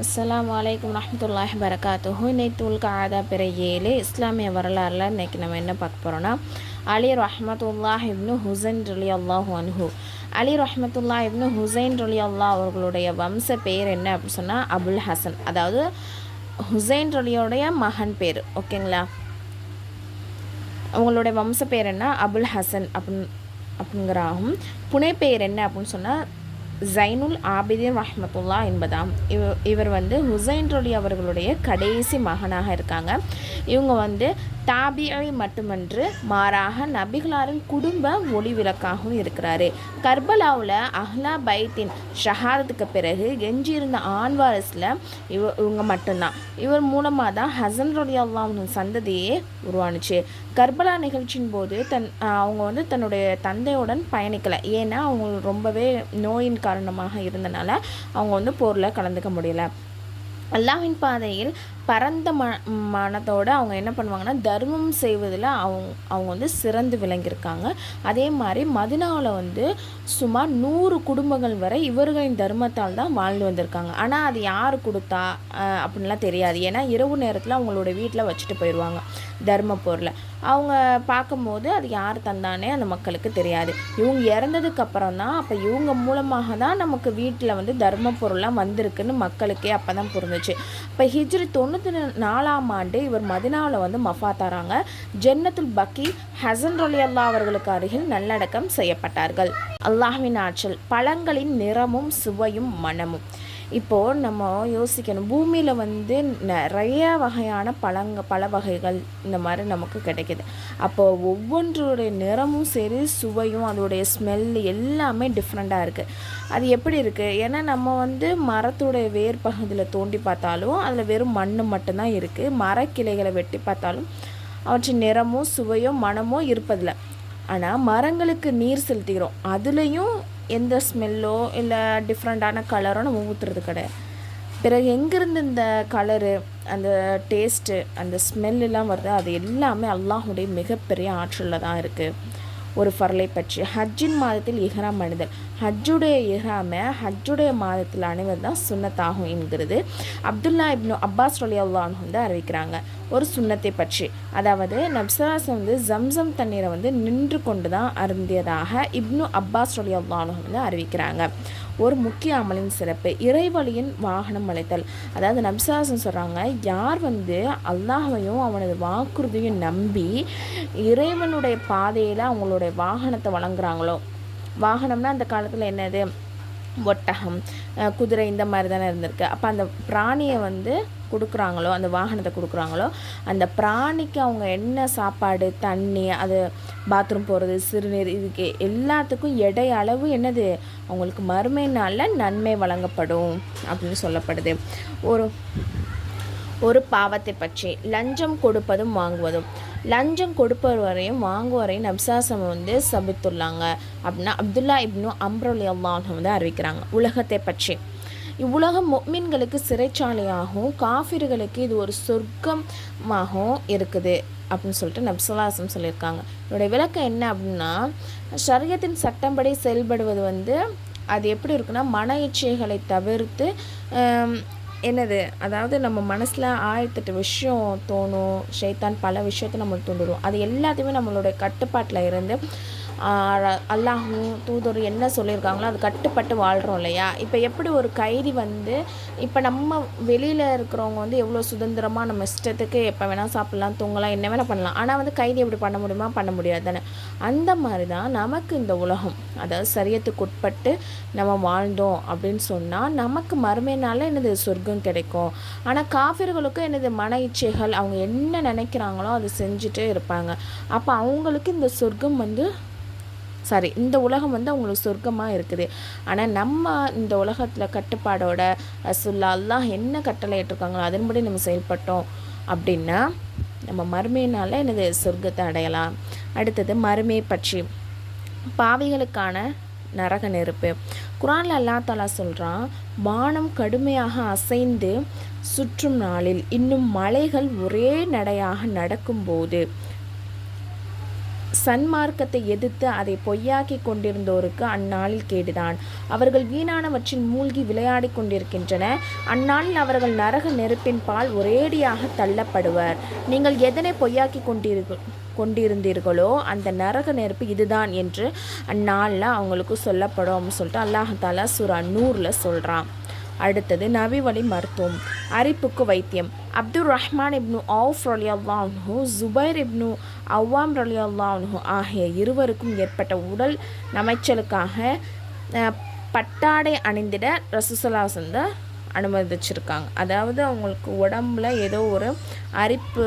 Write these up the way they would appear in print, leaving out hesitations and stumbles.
அஸ்ஸலாமு அலைக்கும் வரஹ்மத்துல்லாஹி வரகாத்துஹு. இன்னைக்கு துல்காதா பிற 7 இஸ்லாமிய வரலாறில் இன்றைக்கி நம்ம என்ன பார்க்க போகிறோன்னா, அலி ரஹ்மத்துல்லாஹ் இப்னு ஹுசைன் ரலியல்லாஹு அன்ஹு. அலி ரஹ்மத்துல்லாஹ் இப்னு ஹுசைன் ரலியல்லாஹ் அவர்களுடைய வம்ச பேர் என்ன அப்படின்னு சொன்னால் அபுல் ஹசன். அதாவது ஹுசைன் ரலியோடைய மகன் பேர். ஓகேங்களா, அவங்களுடைய வம்ச பேர் என்ன அபுல் ஹசன் அப்படிங்கிறாகும். புனை பேர் என்ன அப்படின்னு சொன்னால் ஜைனுல் ஆபிதீன் ரஹ்மத்துல்லா என்பதாம். இவர் ஹுசைன் ரலி அவர்களுடைய கடைசி மகனாக இருக்காங்க. இவங்க தாபியை மட்டுமன்று மாறாக நபிகளாரின் குடும்ப ஒளி விளக்காகவும் இருக்கிறாரு. கர்பலாவில் அஹ்லா பைத்தின் ஷஹாரத்துக்கு பிறகு எஞ்சியிருந்த ஆண் வாரிசில் இவங்க மட்டும்தான். இவர் மூலமாக தான் ஹசன் ரலி அல்லாஹ்வின் சந்ததியே உருவானுச்சு. கர்பலா நிகழ்ச்சியின் போது அவங்க தன்னுடைய தந்தையுடன் பயணிக்கலை. ஏன்னா அவங்க ரொம்பவே நோயின் காரணமாக இருந்தனால அவங்க போரில் கலந்துக்க முடியல. அல்லாஹ்வின் பாதையில் பரந்த மனத்தோடு அவங்க என்ன பண்ணுவாங்கன்னா தர்மம் செய்வதில் அவங்க சிறந்து விளங்கியிருக்காங்க. அதே மாதிரி மதினாவில் சுமார் 100 குடும்பங்கள் வரை இவர்களின் தர்மத்தால் தான் வாழ்ந்து வந்திருக்காங்க. ஆனால் அது யார் கொடுத்தா அப்படின்லாம் தெரியாது. ஏன்னா இரவு நேரத்தில் அவங்களோட வீட்டில் வச்சுட்டு போயிடுவாங்க தர்ம பொருளை. அவங்க பார்க்கும்போது அது யார் தந்தானே அந்த மக்களுக்கு தெரியாது. இவங்க இறந்ததுக்கு அப்புறம் தான் அப்போ இவங்க மூலமாக தான் நமக்கு வீட்டில் தர்ம பொருள்லாம் வந்திருக்குன்னு மக்களுக்கே அப்போ தான் புரிஞ்சிச்சு. இப்போ ஹிஜ்ரி 94ஆம் ஆண்டு இவர் மதினாவில் மஃபாத்தாராங்க. ஜன்னத்துல் பக்கி ஹசன் ரலியல்லாஹு அவர்களுக்கு அருகில் நல்லடக்கம் செய்யப்பட்டார்கள். அல்லாஹ்வின் ஆற்றல், பழங்களின் நிறமும் சுவையும் மனமும். இப்போது நம்ம யோசிக்கணும், பூமியில் நிறைய வகையான பழ வகைகள் இந்த மாதிரி நமக்கு கிடைக்கிது. அப்போது ஒவ்வொன்றுடைய நிறமும் சரி, சுவையும் அதோடைய ஸ்மெல் எல்லாமே டிஃப்ரெண்ட்டாக இருக்குது. அது எப்படி இருக்குது? ஏன்னா நம்ம மரத்துடைய வேர் பகுதியில் தோண்டி பார்த்தாலும் அதில் வெறும் மண் மட்டும்தான் இருக்குது. மரக்கிளைகளை வெட்டி பார்த்தாலும் அவற்றின் நிறமோ சுவையோ மனமோ இருப்பதில்லை. ஆனால் மரங்களுக்கு நீர் செலுத்துகிறோம், அதுலேயும் எந்த ஸ்மெல்லோ இல்லை டிஃப்ரெண்ட்டான கலரோ நம்ம ஊற்றுறது கிடையாது. பிறகு எங்கேருந்து இந்த கலரு, அந்த டேஸ்ட்டு, அந்த ஸ்மெல்லாம் வருது, அது எல்லாமே அல்லாஹுடைய மிகப்பெரிய ஆற்றலில் தான் இருக்குது. ஒரு ஃபர்லை பற்றி ஹஜ்ஜின் மாதத்தில் இஹ்ராம் அணிதல். ஹஜ்ஜுடைய இஹ்ராமை ஹஜ்ஜுடைய மாதத்தில் அணிவது தான் சுன்னத்தாகும் என்கிறது அப்துல்லா இப்னு அப்பாஸ் ரலியல்லாஹு அன்ஹு அறிவிக்கிறாங்க. ஒரு சுன்னத்தை பற்றி, அதாவது நப்சராசம் ஜம்சம் தண்ணீரை நின்று கொண்டு தான் அருந்தியதாக இப்னு அப்பாஸ் ரலியல்லாஹு அன்ஹு அறிவிக்கிறாங்க. ஒரு முக்கிய அமலின் சிறப்பு இறைவழியின் வாகனம் அழைத்தல். அதாவது நப்சராசம் சொல்கிறாங்க, யார் அல்லாஹ்வையும் அவனது வாக்குறுதியும் நம்பி இறைவனுடைய பாதையில் அவங்களுடைய வாகனத்தை வழங்குறாங்களோ, வாகனம்னா அந்த காலத்தில் என்னது, ஒட்டகம், குதிரை இந்த மாதிரி தானே இருந்திருக்கு. அப்போ அந்த பிராணியை கொடுக்குறாங்களோ, அந்த வாகனத்தை கொடுக்குறாங்களோ, அந்த பிராணிக்கு அவங்க என்ன சாப்பாடு, தண்ணி, அது பாத்ரூம் போகிறது, சிறுநீர், இதுக்கு எல்லாத்துக்கும் எடை அளவு என்னது அவங்களுக்கு மறுமை நாளில் நன்மை வழங்கப்படும் அப்படின்னு சொல்லப்படுது. ஒரு பாவத்தை பற்றி லஞ்சம் கொடுப்பதும் வாங்குவதும். லஞ்சம் கொடுப்பவரையும் வாங்குவரையும் நப்சாசம் சபித்துள்ளாங்க அப்படின்னா அப்துல்லா இப்னு அம்ர் ரலியல்லாஹு அன்ஹு அறிவிக்கிறாங்க. உலகத்தை பற்றி, இவ்வுலகம் முஃமின்களுக்கு சிறைச்சாலையாகவும் காஃபிர்களுக்கு இது ஒரு சொர்க்கமாகவும் இருக்குது அப்படின்னு சொல்லிட்டு நப்சல்லாசம் சொல்லியிருக்காங்க. இதோடைய விளக்கம் என்ன அப்படின்னா, ஷரியத்தின் சட்டம்படி செயல்படுவது அது எப்படி இருக்குன்னா, மன இச்சைகளை தவிர்த்து என்னது, அதாவது நம்ம மனசில் 1008 விஷயம் தோணும், ஷைத்தான் பல விஷயத்தை நம்மளுக்கு தூண்டுடும். அது எல்லாத்தையுமே நம்மளுடைய கட்டுப்பாட்டில் இருந்து அல்லாஹும் தூதர் என்ன சொல்லியிருக்காங்களோ அது கட்டுப்பட்டு வாழ்கிறோம் இல்லையா. இப்போ எப்படி ஒரு கைதி இப்போ நம்ம வெளியில் இருக்கிறவங்க எவ்வளோ சுதந்திரமாக நம்ம இஷ்டத்துக்கு எப்போ வேணால் சாப்பிட்லாம், தூங்கலாம், என்ன வேணால் பண்ணலாம். ஆனால் கைதி எப்படி பண்ண முடியுமா? பண்ண முடியாது தானே. அந்த மாதிரி தான் நமக்கு இந்த உலகம், அதாவது சரியத்துக்கு உட்பட்டு நம்ம வாழ்ந்தோம் அப்படின்னு சொன்னால் நமக்கு மறுமையினால என்னது சொர்க்கம் கிடைக்கும். ஆனால் காஃபிர்களுக்கும் என்னது மன இச்சைகள், அவங்க என்ன நினைக்கிறாங்களோ அதை செஞ்சுட்டே இருப்பாங்க. அப்போ அவங்களுக்கு இந்த சொர்க்கம் இந்த உலகம் அவங்களுக்கு சொர்க்கமாக இருக்குது. ஆனால் நம்ம இந்த உலகத்தில் கட்டுப்பாடோட ரசூலுல்லாஹ் அல்லாஹ் என்ன கட்டளை இட்டிருக்காங்களோ அதன்படி நம்ம செயல்பட்டோம் அப்படின்னா நம்ம மறுமையினால் என்னது சொர்க்கத்தை அடையலாம். அடுத்தது மறுமையை பற்றி, பாவிகளுக்கான நரக நெருப்பு. குர்ஆனில் அல்லாஹ் தஆலா சொல்கிறான், வானம் கடுமையாக அசைந்து சுற்றும் நாளில் இன்னும் மலைகள் ஒரே நடையாக நடக்கும்போது சன்மார்க்கத்தை எதிர்த்து அதை பொய்யாக்கி கொண்டிருந்தோருக்கு அந்நாளில் கேடுதான். அவர்கள் வீணானவற்றில் மூழ்கி விளையாடி கொண்டிருக்கின்றன. அந்நாளில் அவர்கள் நரக நெருப்பின் பால் ஒரேடியாக தள்ளப்படுவர். நீங்கள் எதனை பொய்யாக்கி கொண்டிருந்தீர்களோ அந்த நரக நெருப்பு இதுதான் என்று அந்நாளில் அவங்களுக்கு சொல்லப்படும் அப்படின்னு சொல்லிட்டு அல்லாஹாலா சூரா நூரில் சொல்கிறான். அடுத்தது நபி வழி மருத்துவம். அரிப்புக்கு வைத்தியம். அப்துல் ரஹ்மான் இப்னு அவுஃப் ரலியல்லாஹு அன்ஹு, ஜுபைர் இப்னு அவ்வாம் ரலியல்லாஹு அன்ஹு ஆகிய இருவருக்கும் ஏற்பட்ட உடல் நமைச்சலுக்காக பட்டாடை அணிந்திட ரசூலுல்லாஹ் வந்து அனுமதிச்சிருக்காங்க. அதாவது அவங்களுக்கு உடம்புல ஏதோ ஒரு அரிப்பு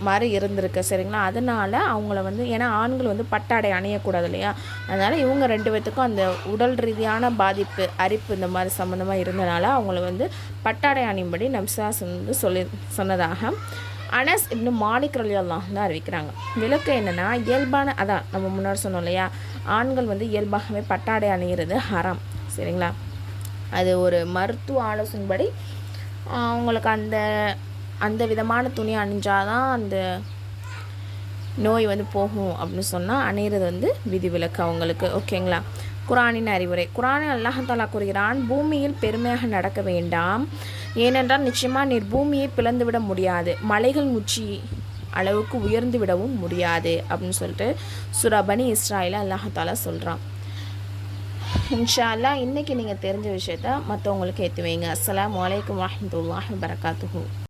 மாதிரி இருந்திருக்கு, சரிங்களா? அதனால் அவங்கள வந்து, ஏன்னா ஆண்கள் வந்து பட்டாடை அணியக்கூடாது இல்லையா, அதனால் இவங்க 2 பேர்த்துக்கும் அந்த உடல் ரீதியான பாதிப்பு, அரிப்பு இந்த மாதிரி சம்மந்தமாக இருந்தனால அவங்கள வந்து பட்டாடை அணியும்படி நபிஸாஸ் வந்து சொன்னதாக அனஸ் இப்னு மாலிக் ரலியல்லாஹு தான் அறிவிக்கிறாங்க. விளக்கு என்னென்னா, இயல்பான, அதான் நம்ம முன்னாடி சொன்னோம் இல்லையா, ஆண்கள் வந்து இயல்பாகவே பட்டாடை அணிகிறது ஹராம், சரிங்களா? அது ஒரு மருத்துவ ஆலோசனைப்படி அவங்களுக்கு அந்த விதமான துணி அணிஞ்சாதான் அந்த நோய் வந்து போகும் அப்படின்னு சொன்னால் அணிகிறது வந்து விதிவிலக்கு அவங்களுக்கு, ஓகேங்களா? குரானின் அறிவுரை. குரானில் அல்லாஹ் கூறுகிறான், பூமியில் பெருமையாக நடக்க வேண்டாம், ஏனென்றால் நிச்சயமாக நீர் பூமியை பிளந்துவிட முடியாது, மலைகள் உச்சி அளவுக்கு உயர்ந்து விடவும் முடியாது அப்படின்னு சொல்லிட்டு சூரா பனி இஸ்ராயில் அல்லாஹ் சொல்கிறான். இன்ஷா அல்லாஹ் இன்றைக்கி நீங்கள் தெரிஞ்ச விஷயத்த மற்றவங்களுக்கு ஏற்றி வைங்க. அஸ்ஸலாமு அலைக்கும் வரஹ்மத்துல்லாஹி வபரகாத்துஹு.